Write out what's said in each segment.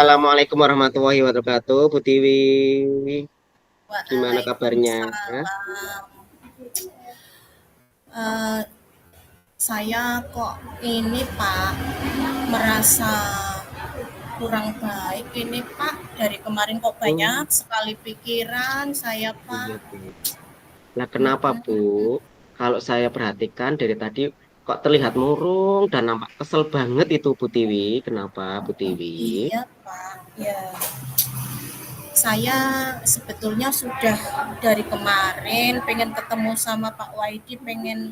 Assalamualaikum warahmatullahi wabarakatuh, Bu Tiwi. Gimana kabarnya? Waalaikumsalam. Eh, saya kok ini Pak merasa kurang baik ini Pak. Dari kemarin kok Oh, banyak sekali pikiran saya Pak. iya, Bu. Nah, kenapa, Bu? Mm-mm. Kalau saya perhatikan dari tadi kok terlihat murung dan nampak kesel banget itu, Bu Tiwi. Kenapa, Bu Tiwi? Iya Pak. Ya, saya sebetulnya sudah dari kemarin pengen ketemu sama Pak Waidi, pengen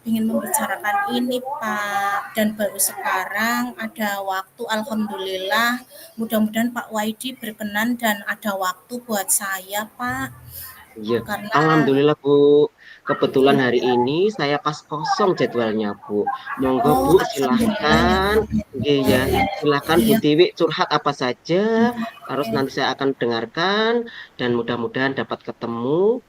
ingin membicarakan ini Pak, dan baru sekarang ada waktu, alhamdulillah. Mudah-mudahan Pak Waidi berkenan dan ada waktu buat saya Pak, Iya, karena Alhamdulillah, Bu. Kebetulan hari iya. ini saya pas kosong jadwalnya, Bu. Monggo, Oh, Bu, alhamdulillah ya silahkan. Pak. Iya, silakan Bu Iya. Tiwi curhat apa saja. Harus nanti saya akan dengarkan dan mudah-mudahan dapat ketemu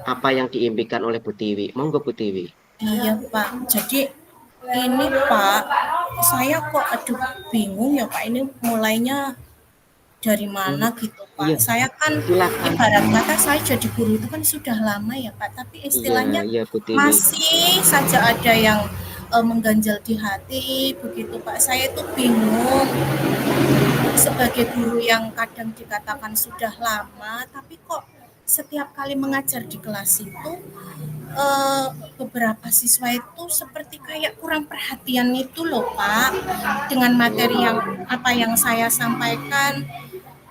apa yang diimpikan oleh Bu Tiwi. Monggo, Bu Tiwi. Iya Pak, jadi ini Pak, saya kok aduh bingung ya Pak, ini mulainya dari Hmm, mana gitu Pak. iya, Saya kan silakan. ibarat kata saya jadi guru itu kan sudah lama ya Pak, tapi Iya, istilahnya iya, Bu Tiwi. masih saja ada yang mengganjal di hati begitu Pak. Saya itu bingung sebagai guru yang kadang dikatakan sudah lama, tapi kok setiap kali mengajar di kelas itu eh, beberapa siswa itu seperti kayak kurang perhatian itu loh Pak, dengan Oh, materi iya, yang iya. apa yang saya sampaikan.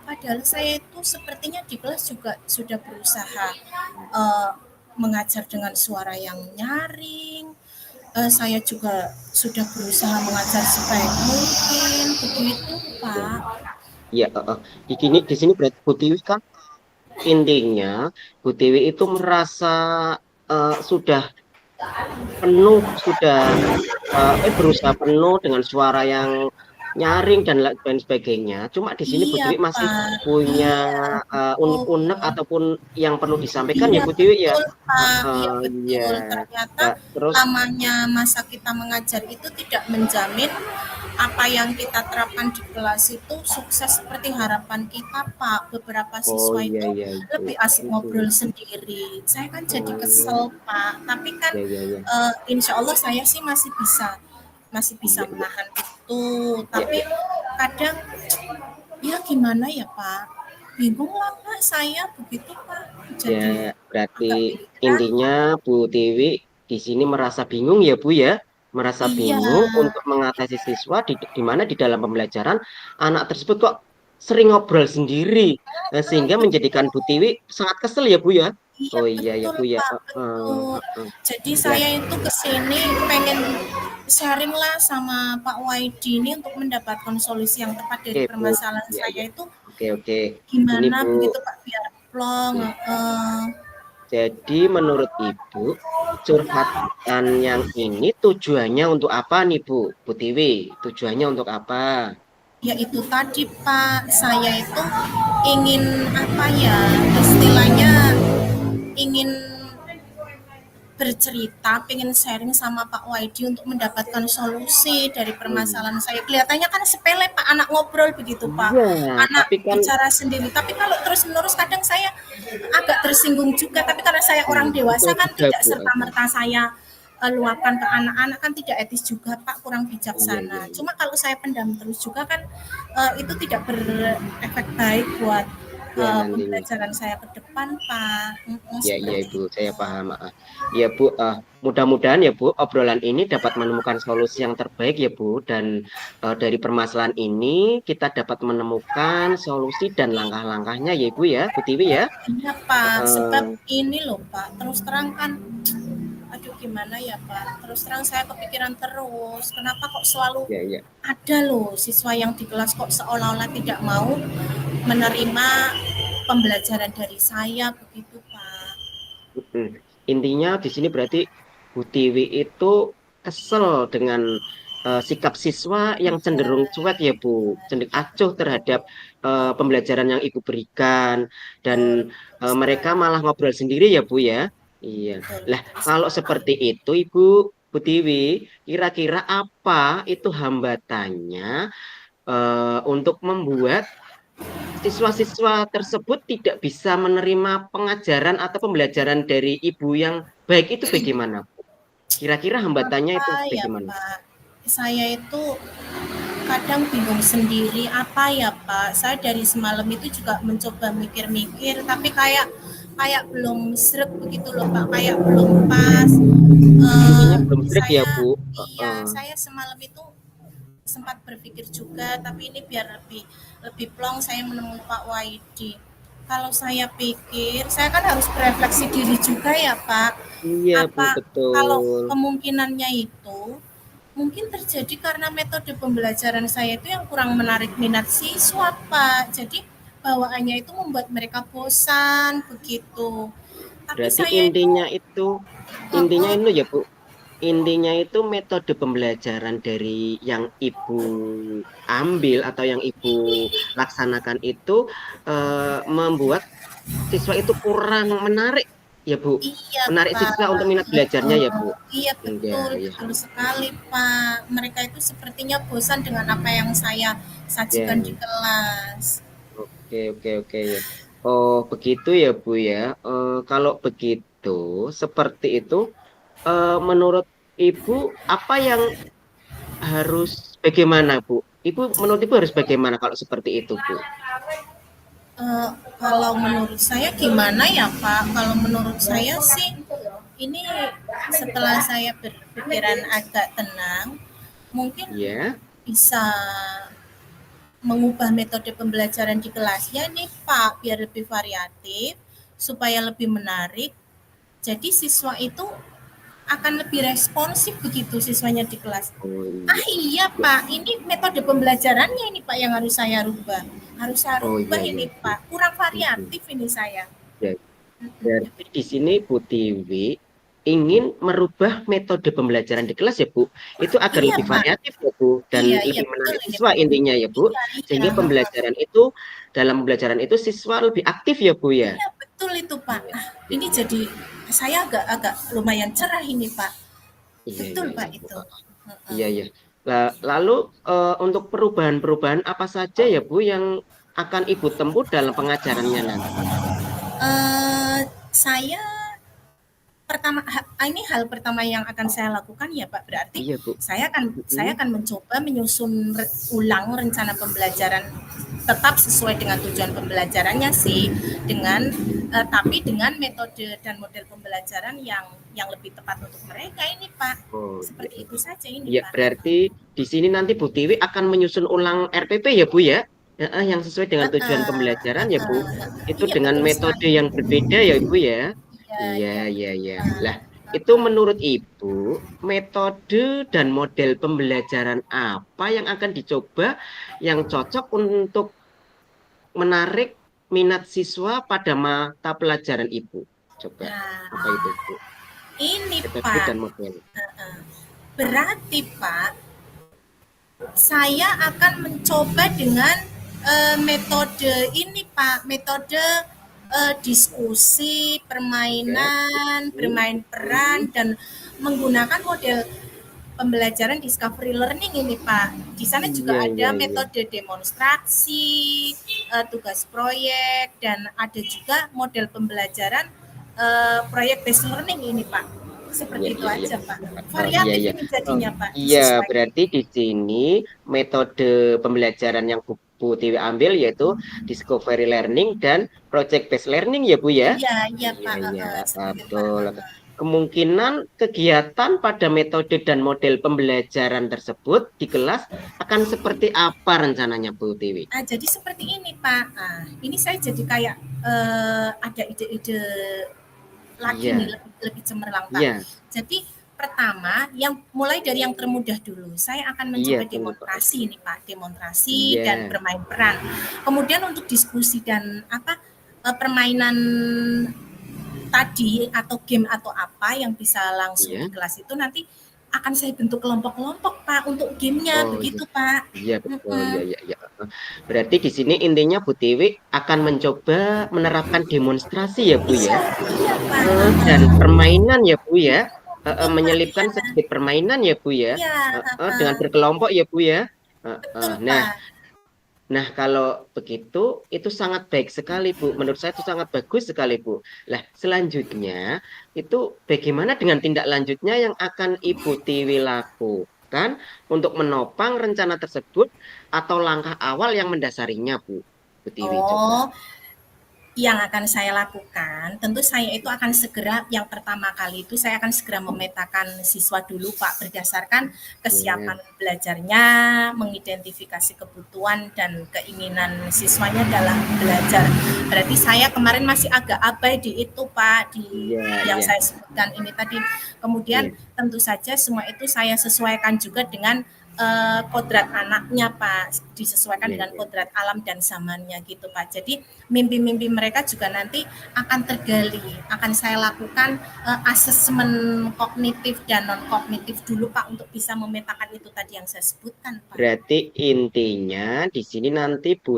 Padahal saya itu sepertinya di kelas juga sudah berusaha eh, mengajar dengan suara yang nyaring. Saya juga sudah berusaha mengajar sebaik mungkin, begitu Iya, Pak. iya, di sini berarti Bu Tiwi kan intinya Bu Tiwi itu merasa sudah penuh, sudah berusaha penuh dengan suara yang nyaring dan lain sebagainya. Cuma di sini Bu Iya Tiwi masih Pak, punya iya betul. unek-unek ataupun yang perlu disampaikan ya Iya Bu Tiwi ya. betul Pak, iya Iya. betul. Ternyata Nah, terus lamanya masa kita mengajar itu tidak menjamin apa yang kita terapkan di kelas itu sukses seperti harapan kita Pak. Beberapa oh siswa iya itu iya Ibu. lebih asik ngobrol Mm-mm. sendiri. Saya kan jadi Oh kesel Pak, tapi kan iya iya iya. insya Allah saya sih masih bisa Iya iya menahan itu. iya Tapi iya. kadang ya gimana ya Pak, bingung lah Pak, saya begitu Pak, Ya, jadi berarti agak pikiran. intinya Bu Tiwi di sini merasa bingung ya Bu ya, merasa Iya, bingung untuk mengatasi siswa di mana di dalam pembelajaran anak tersebut kok sering ngobrol sendiri, sehingga menjadikan Bu Tiwi sangat kesel ya Bu ya. iya Oh iya ya betul Bu ya. Pak, betul. Eh. Jadi Lah, saya itu kesini pengen sharing lah sama Pak Waidi ini untuk mendapatkan solusi yang tepat oke dari Bu. permasalahan Iya saya iya. itu Oke oke. Ini gimana Bu. begitu Pak, biar plong. Ya. Jadi menurut Ibu curhatan yang ini tujuannya untuk apa nih Bu? Bu Tiwi, tujuannya untuk apa? Ya itu tadi Pak, saya itu ingin apa ya, istilahnya ingin bercerita, pengen sharing sama Pak Waidi untuk mendapatkan solusi dari Oh iya. permasalahan saya. Kelihatannya kan sepele Pak, anak ngobrol begitu Pak, Iya, anak tapi kan bicara sendiri. Tapi kalau terus-menerus kadang saya agak tersinggung juga. Tapi karena saya orang betul dewasa kan juga tidak Bu. serta-merta saya luapkan ke anak-anak, kan tidak etis juga Pak, kurang Iya iya bijaksana. iya. Cuma kalau saya pendam terus juga kan itu tidak berefek baik buat Ya nantinya. pembelajaran saya ke depan Pak. Ya iya Seperti Ibu, itu. saya paham. Ya Bu, mudah-mudahan ya Bu, obrolan ini dapat menemukan solusi yang terbaik ya Bu, dan dari permasalahan ini kita dapat menemukan solusi dan langkah-langkahnya ya Ibu ya, Bu Tiwi ya. Iya Pak, sebab Eh, ini loh Pak, terus terang kan, aduh gimana ya Pak, terus terang saya kepikiran terus, kenapa kok selalu ya ya. ada loh siswa yang di kelas kok seolah-olah tidak mau menerima pembelajaran dari saya begitu Pak. Mm. Intinya di sini berarti Bu Tiwi itu kesel dengan sikap siswa yang cenderung cuek ya Bu, cenderung acuh terhadap pembelajaran yang Ibu berikan dan Betul, mereka malah ngobrol sendiri ya Bu ya. Iya. betul, Lah betul kalau sekali. seperti itu Ibu Bu Tiwi, kira-kira apa itu hambatannya untuk membuat siswa-siswa tersebut tidak bisa menerima pengajaran atau pembelajaran dari ibu yang baik itu bagaimana? Kira-kira hambatannya itu Apa ya bagaimana? Pak? Saya itu kadang bingung sendiri apa ya Pak. Saya dari semalam itu juga mencoba mikir-mikir, tapi kayak kayak belum sreg begitu loh Pak, kayak belum pas. Intinya belum trik ya, Saya Bu? iya, saya semalam itu sempat berpikir juga, tapi ini biar lebih lebih plong saya menemui Pak Waidi. Kalau saya pikir, saya kan harus berefleksi diri juga ya Pak. Iya, Bu, Apa kalau betul. kemungkinannya itu mungkin terjadi karena metode pembelajaran saya itu yang kurang menarik minat siswa Pak. Jadi bawaannya itu membuat mereka bosan begitu. Tapi Berarti saya itu intinya uh, itu ya, Bu. Intinya itu metode pembelajaran dari yang ibu ambil atau yang ibu laksanakan itu membuat siswa itu kurang menarik, ya Bu. iya Menarik Pak, siswa untuk minat belajarnya ya, Bu. iya Iya, betul, iya, betul sekali Pak. Mereka itu sepertinya bosan dengan apa yang saya sajikan di ya. kelas. Oke, oke, oke ya. Oh, begitu ya, Bu ya. Kalau begitu, seperti itu, menurut Ibu, apa yang harus bagaimana, Bu? Menurut Ibu harus bagaimana kalau seperti itu, Bu? Eh, Kalau menurut saya gimana ya Pak? Kalau menurut saya sih ini setelah saya berpikiran agak tenang, mungkin Ya, bisa mengubah metode pembelajaran di kelasnya nih Pak, biar lebih variatif, supaya lebih menarik. Jadi siswa itu akan lebih responsif begitu siswanya di kelas. oh Ah iya, iya Pak, ini metode pembelajarannya ini Pak yang harus saya rubah. Harus saya oh rubah iya, iya, ini iya. Pak, kurang Mhm. variatif ini saya. Ya, berarti di sini Bu Tiwi ingin merubah metode pembelajaran di kelas ya, Bu. Itu agar Iya lebih Pak, variatif ya, Bu, dan iya iya lebih betul menarik ini siswa Pak. intinya ya, Bu. Iya iya, Sehingga pembelajaran itu dalam pembelajaran itu siswa lebih aktif ya, Bu ya. iya betul itu Pak. Iya, Ah, iya, ini iya, jadi saya agak agak lumayan cerah ini Pak. iya, Betul iya, Pak iya, Bu. itu. Heeh. Iya, iya. Lalu untuk perubahan-perubahan apa saja ya, Bu, yang akan Ibu tempuh dalam pengajarannya nanti? Saya pertama ini hal pertama yang akan saya lakukan ya Pak, berarti Iya, Bu. saya Mhm. akan mencoba menyusun ulang rencana pembelajaran tetap sesuai dengan tujuan pembelajarannya sih, dengan tapi dengan metode dan model pembelajaran yang lebih tepat untuk mereka ini Pak. Oh, iya. Seperti itu saja ini Iya, Pak. berarti di sini nanti Bu Tiwi akan menyusun ulang RPP ya, Bu ya? Heeh, yang sesuai dengan tujuan pembelajaran ya, Bu. Itu Iya dengan betul metode sekali. yang berbeda ya, Bu ya? Iya Iya, iya. iya, iya. Uh, Lah, itu uh, menurut Ibu, metode dan model pembelajaran apa yang akan dicoba yang cocok untuk menarik minat siswa pada mata pelajaran Ibu? Coba, apa nah, itu, Bu? ini Metode Pak, dan model. berarti Pak, saya akan mencoba dengan metode ini Pak, metode diskusi, Ya. permainan, Mhm. bermain peran, Mhm. dan menggunakan model pembelajaran discovery learning ini Pak. Di sana juga Iya, ada iya, iya. metode demonstrasi, tugas proyek, dan ada juga model pembelajaran proyek based learning ini Pak. Iya, Seperti itu iya, iya. aja Pak. Iya, Variatif iya. ini Oh, jadinya Pak, iya, disesuaikan. berarti di sini metode pembelajaran yang Bu Tiwi ambil yaitu discovery learning dan project based learning ya, Bu ya? Iya, iya Iya, Pak, iya, seperti Pak. betul. Kemungkinan kegiatan pada metode dan model pembelajaran tersebut di kelas akan seperti apa rencananya, Bu Tiwi? Jadi seperti ini Pak. Ini saya jadi kayak ada ide-ide lagi nih, Iya, lebih lebih cemerlang Pak. iya, Jadi pertama, yang mulai dari yang termudah dulu. Saya akan iya, mencoba tunggu Pak. demonstrasi nih Pak, demonstrasi dan Iya, bermain peran. Kemudian untuk diskusi dan permainan tadi atau game atau apa yang bisa langsung di iya. kelas itu nanti akan saya bentuk kelompok-kelompok Pak untuk gamenya Oh, iya. begitu Pak. Iya betul, Mm-mm. ya, ya, ya. Berarti di sini intinya Bu Tiwi akan mencoba menerapkan demonstrasi ya Bu ya, Iya, iya Pak. dan permainan ya Bu ya, Betul Pak, menyelipkan iya, sedikit permainan ya Bu ya, iya, dengan berkelompok ya Bu ya. betul Nah, Pak. Nah, kalau begitu, itu sangat baik sekali, Bu. Menurut saya itu sangat bagus sekali, Bu. Lah, selanjutnya, itu bagaimana dengan tindak lanjutnya yang akan Ibu Tiwi lakukan untuk menopang rencana tersebut atau langkah awal yang mendasarinya, Bu? Bu Tiwi, coba. Oh, yang akan saya lakukan, tentu saya itu akan segera, yang pertama kali itu saya akan segera memetakan siswa dulu Pak, berdasarkan Ya, kesiapan belajarnya, mengidentifikasi kebutuhan dan keinginan siswanya dalam belajar. Berarti saya kemarin masih agak abai di itu Pak, di iya, yang iya, saya sebutkan ini tadi. Kemudian iya, tentu saja semua itu saya sesuaikan juga dengan kodrat anaknya Pak, disesuaikan iya, dengan iya. kodrat alam dan zamannya gitu Pak. Jadi mimpi-mimpi mereka juga nanti akan tergali, akan saya lakukan asesmen kognitif dan non kognitif dulu Pak untuk bisa memetakan itu tadi yang saya sebutkan Pak. Berarti intinya di sini nanti Bu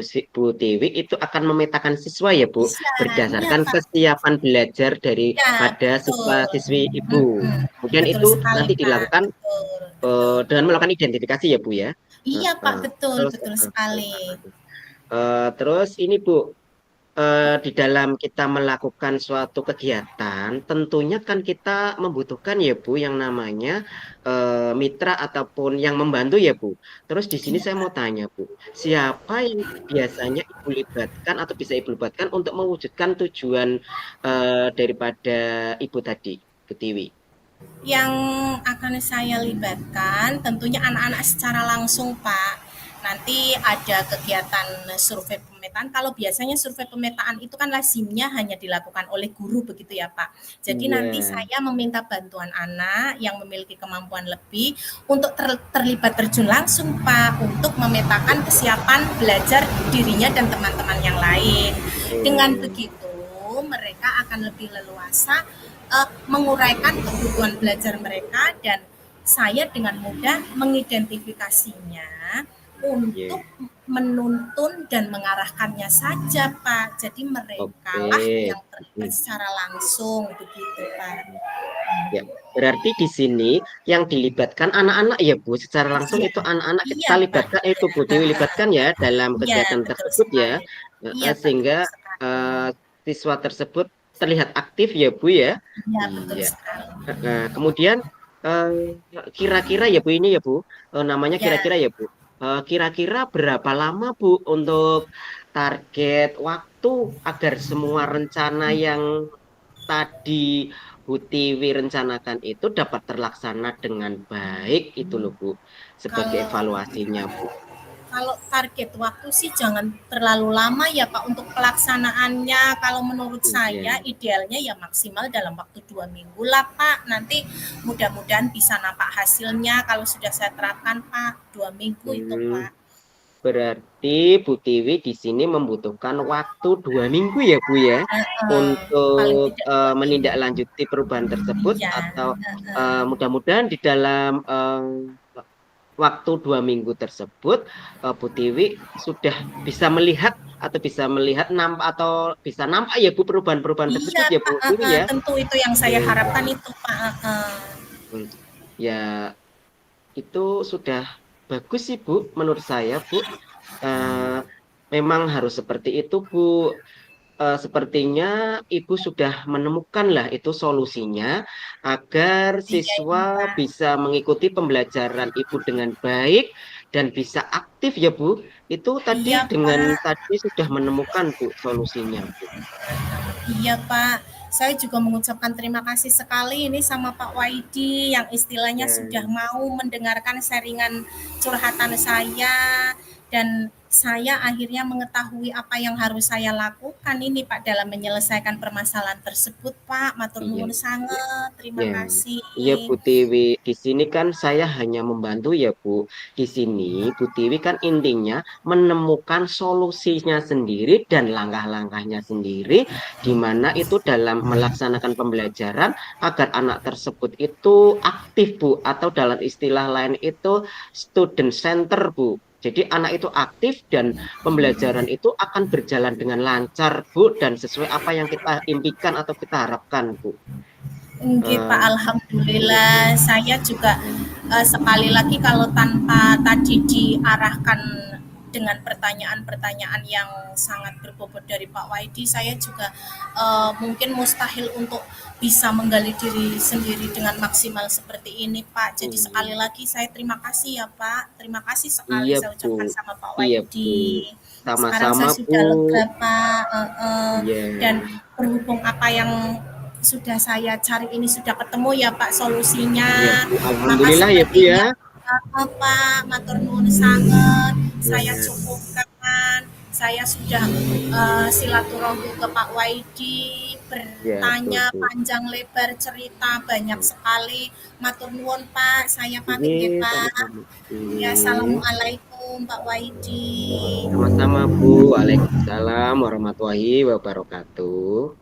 Tiwi itu akan memetakan siswa ya, Bu, Iya, iya berdasarkan Pak. kesiapan belajar Ya, daripada betul. siswa-siswi Ibu. Mm-mm. Kemudian Betul itu sekali nanti Pak. dilakukan Betul, betul. dengan melakukan identifikasi ya, Bu ya. Iya Pak, Heeh. betul, Terus, betul sekali. terus ini Bu, di dalam kita melakukan suatu kegiatan, tentunya kan kita membutuhkan ya Bu yang namanya mitra ataupun yang membantu ya Bu. Terus di sini Iya saya mau Pak. tanya Bu, siapa yang biasanya Ibu libatkan atau bisa Ibu libatkan untuk mewujudkan tujuan daripada Ibu tadi, Bu Tiwi? Yang akan saya libatkan tentunya anak-anak secara langsung, Pak. Nanti ada kegiatan survei pemetaan. Kalau biasanya survei pemetaan itu kan lazimnya hanya dilakukan oleh guru begitu ya, Pak. Jadi nanti Iya. saya meminta bantuan anak yang memiliki kemampuan lebih untuk terlibat terjun langsung, Pak, untuk memetakan kesiapan belajar dirinya dan teman-teman yang lain. Dengan Hmm, begitu, mereka akan lebih leluasa menguraikan kebutuhan belajar mereka dan saya dengan mudah mengidentifikasinya iya. untuk menuntun dan mengarahkannya saja Pak. Jadi mereka Oke. lah yang terlibat Hmm. secara langsung begitu Pak. Ya, berarti di sini yang dilibatkan anak-anak ya Bu, secara langsung Iya, itu anak-anak iya kita Pak. libatkan itu Bu Dewi libatkan ya dalam Iya kegiatan betul tersebut ya. sekali. Iya Pak Sehingga betul sekali. eh, siswa tersebut terlihat aktif ya Bu ya. Iya betul Iya. sekali. Kemudian eh, kira-kira ya Bu ini ya Bu, namanya Ya, kira-kira ya Bu. Kira-kira berapa lama Bu untuk target waktu agar semua rencana yang tadi Bu Tiwi rencanakan itu dapat terlaksana dengan baik itu loh Bu, sebagai kalau evaluasinya Bu. Kalau target waktu sih jangan terlalu lama ya Pak untuk pelaksanaannya. Kalau menurut saya Iya. idealnya ya maksimal dalam waktu 2 minggu lah Pak. Nanti mudah-mudahan bisa nampak hasilnya kalau sudah saya terapkan Pak. 2 minggu itu Hmm, Pak. berarti Bu Tiwi di sini membutuhkan waktu 2 minggu ya Bu ya Paling untuk tidak 2 minggu. menindaklanjuti perubahan tersebut Ya, atau mudah-mudahan di dalam waktu 2 minggu tersebut Bu Tiwi sudah bisa melihat atau bisa melihat nampak atau bisa nampak ya Bu perubahan-perubahan iya tersebut ya Bu Pak. Tiwi ya. Tentu itu yang saya Hmm, harapkan itu Pak. hmm. Ya itu sudah bagus sih Bu menurut saya Bu. Eh, Memang harus seperti itu Bu. Sepertinya Ibu sudah menemukan lah itu solusinya agar Iya ini siswa Pak. bisa mengikuti pembelajaran Ibu dengan baik dan bisa aktif ya Bu. Itu tadi Iya dengan Pak. tadi sudah menemukan Bu solusinya Bu. Iya Pak, saya juga mengucapkan terima kasih sekali ini sama Pak Waidi yang istilahnya sudah Ya, mau mendengarkan sharingan curhatan saya dan saya akhirnya mengetahui apa yang harus saya lakukan ini Pak dalam menyelesaikan permasalahan tersebut Pak. Matur iya. nuwun sangat, terima Ya, kasih. iya Bu Tiwi. Di sini kan saya hanya membantu ya Bu. Di sini Bu Tiwi kan intinya menemukan solusinya sendiri dan langkah-langkahnya sendiri, di mana itu dalam melaksanakan pembelajaran agar anak tersebut itu aktif Bu, atau dalam istilah lain itu student center Bu. Jadi anak itu aktif dan pembelajaran itu akan berjalan dengan lancar Bu dan sesuai apa yang kita impikan atau kita harapkan Bu. Nggih Pak, Eh, iya, alhamdulillah saya juga sekali lagi kalau tanpa tadi diarahkan dengan pertanyaan-pertanyaan yang sangat berbobot dari Pak Waidi, saya juga mungkin mustahil untuk bisa menggali diri sendiri dengan maksimal seperti ini, Pak. Jadi sekali Hmm, lagi saya terima kasih ya, Pak. Terima kasih sekali iya saya Bu, ucapkan sama Pak iya Bu, Waidi. Sekarang sama-sama saya Bu, sudah lega, Pak. iya, Dan berhubung apa yang sudah saya cari ini sudah ketemu ya Pak iya solusinya, Bu, maka alhamdulillah ya Bu ya, sepertinya Pak matur nuwun sangat, saya iya, cukupkan, saya sudah silaturahmi ke Pak Waidi, iya betul bertanya Bu, panjang lebar cerita banyak iya, sekali. Matur nuwun Pak, saya pamit iya, nggih Pak. sama-sama, Ya, iya. assalamualaikum Pak Waidi. Sama-sama Bu. Waalaikumsalam warahmatullahi wabarakatuh.